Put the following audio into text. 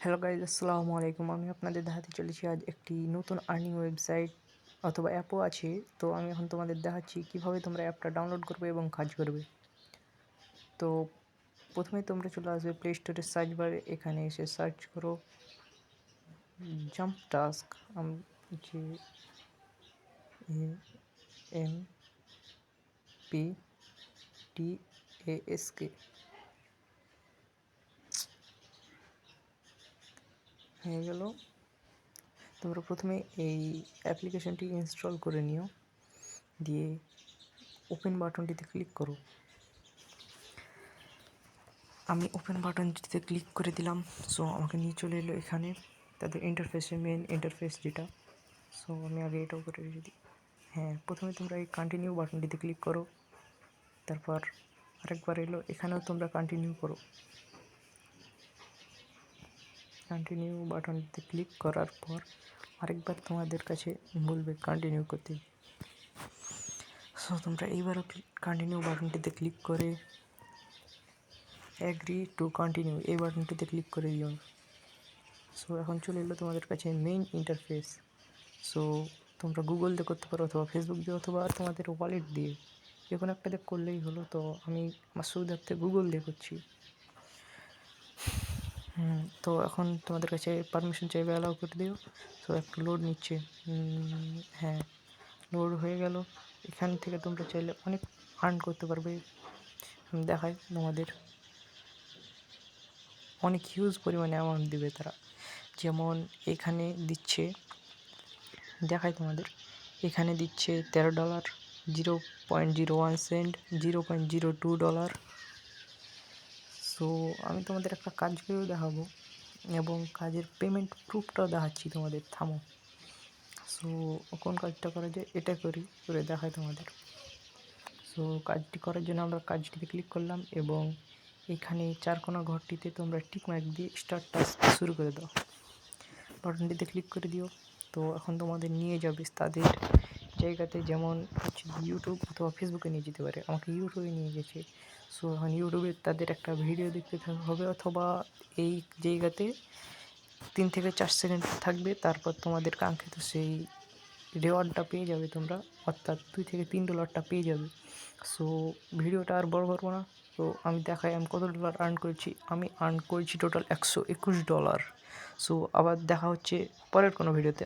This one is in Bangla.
হ্যালো গাইজ, আসসালামু আলাইকুম। আমি আপনাদের দেখাতে চলেছি আজ একটি নতুন আর্নিং ওয়েবসাইট অথবা অ্যাপও আছে। তো আমি এখন তোমাদের দেখাচ্ছি কীভাবে তোমরা অ্যাপটা ডাউনলোড করবে এবং কাজ করবে। তো প্রথমে তোমরা চলে আসবে প্লে স্টোরের সার্চ বারে, এখানে এসে সার্চ করো জাম্প টাস্ক, JAMPTASK হয়ে গেল। তোমরা প্রথমে এই অ্যাপ্লিকেশনটি ইনস্টল করে নিও, দিয়ে ওপেন বাটনটিতে ক্লিক করো। আমি ওপেন বাটনটিতে ক্লিক করে দিলাম। সো আমাকে নিয়ে চলে এলো এখানে তাদের ইন্টারফেসে, মেন ইন্টারফেস যেটা। সো আমি আগে এটাও করে রেখে দিই। হ্যাঁ, প্রথমে তোমরা এই কন্টিনিউ বাটনটিতে ক্লিক করো, তারপর আরেকবার এলো, এখানেও তোমরা কন্টিনিউ করো। কন্টিনিউ বাটনটিতে ক্লিক করার পর আরেকবার তোমাদের কাছে বলবে কন্টিনিউ করতে। সো তোমরা এইবারও কন্টিনিউ বাটনটিতে ক্লিক করে অ্যাগ্রি টু কন্টিনিউ এই বাটনটিতে ক্লিক করে দিও। সো এখন চলে এলো তোমাদের কাছে মেইন ইন্টারফেস। সো তোমরা গুগল দিয়ে করতে পারো অথবা ফেসবুক দিয়ে অথবা তোমাদের ওয়ালেট দিয়ে, যে কোনো একটা দিয়ে করলেই হলো। তো আমি আমার সুবিধার্থে গুগল দিয়ে করছি। তো এখন তোমাদের কাছে পারমিশন চাইবে, অ্যালাউ করে দিও। সো একটু লোড নিচ্ছে। হ্যাঁ, লোড হয়ে গেল। এখান থেকে তোমরা চাইলে অনেক আর্ন করতে পারবে। আমি দেখাই তোমাদের, অনেক হিউজ পরিমাণে অ্যামাউন্ট দিবে তারা। যেমন এখানে দিচ্ছে, দেখাই তোমাদের, এখানে দিচ্ছে $13, 0.01 সেন্ট, $0.02। সো আমি তোমাদের একটা কাজ করেও দেখাবো এবং কাজের পেমেন্ট প্রুফটাও দেখাচ্ছি তোমাদের। থামো। সো কোন কাজটা করা যায় এটা করে দেখাই তোমাদের। সো কাজটি করার জন্য আমরা কাজটিতে ক্লিক করলাম এবং এখানে চারকোনা ঘরটিতে তোমরা টিক মার্ক দিয়ে স্টার্ট টাস্ক শুরু করে দাও, বাটনটিতে ক্লিক করে দিও। তো এখন তোমাদের নিয়ে যাবে তাদের জায়গাতে, যেমন হচ্ছে ইউটিউব অথবা ফেসবুকে নিয়ে যেতে পারে। আমাকে ইউটিউবে নিয়ে গেছে। সো এখন ইউটিউবে তাদের একটা ভিডিও দেখতে হবে অথবা এই জায়গাতে 3 থেকে 4 সেকেন্ড থাকবে, তারপর তোমাদের কাঙ্ক্ষিত সেই রেওয়ার্ডটা পেয়ে যাবে তোমরা, অর্থাৎ $2 থেকে $3 পেয়ে যাবে। সো ভিডিওটা আর বড় করবো না। তো আমি দেখাই আমি কত ডলার আর্ন করেছি। আমি আর্ন করেছি টোটাল $121। সো আবার দেখা হচ্ছে পরের কোনো ভিডিওতে।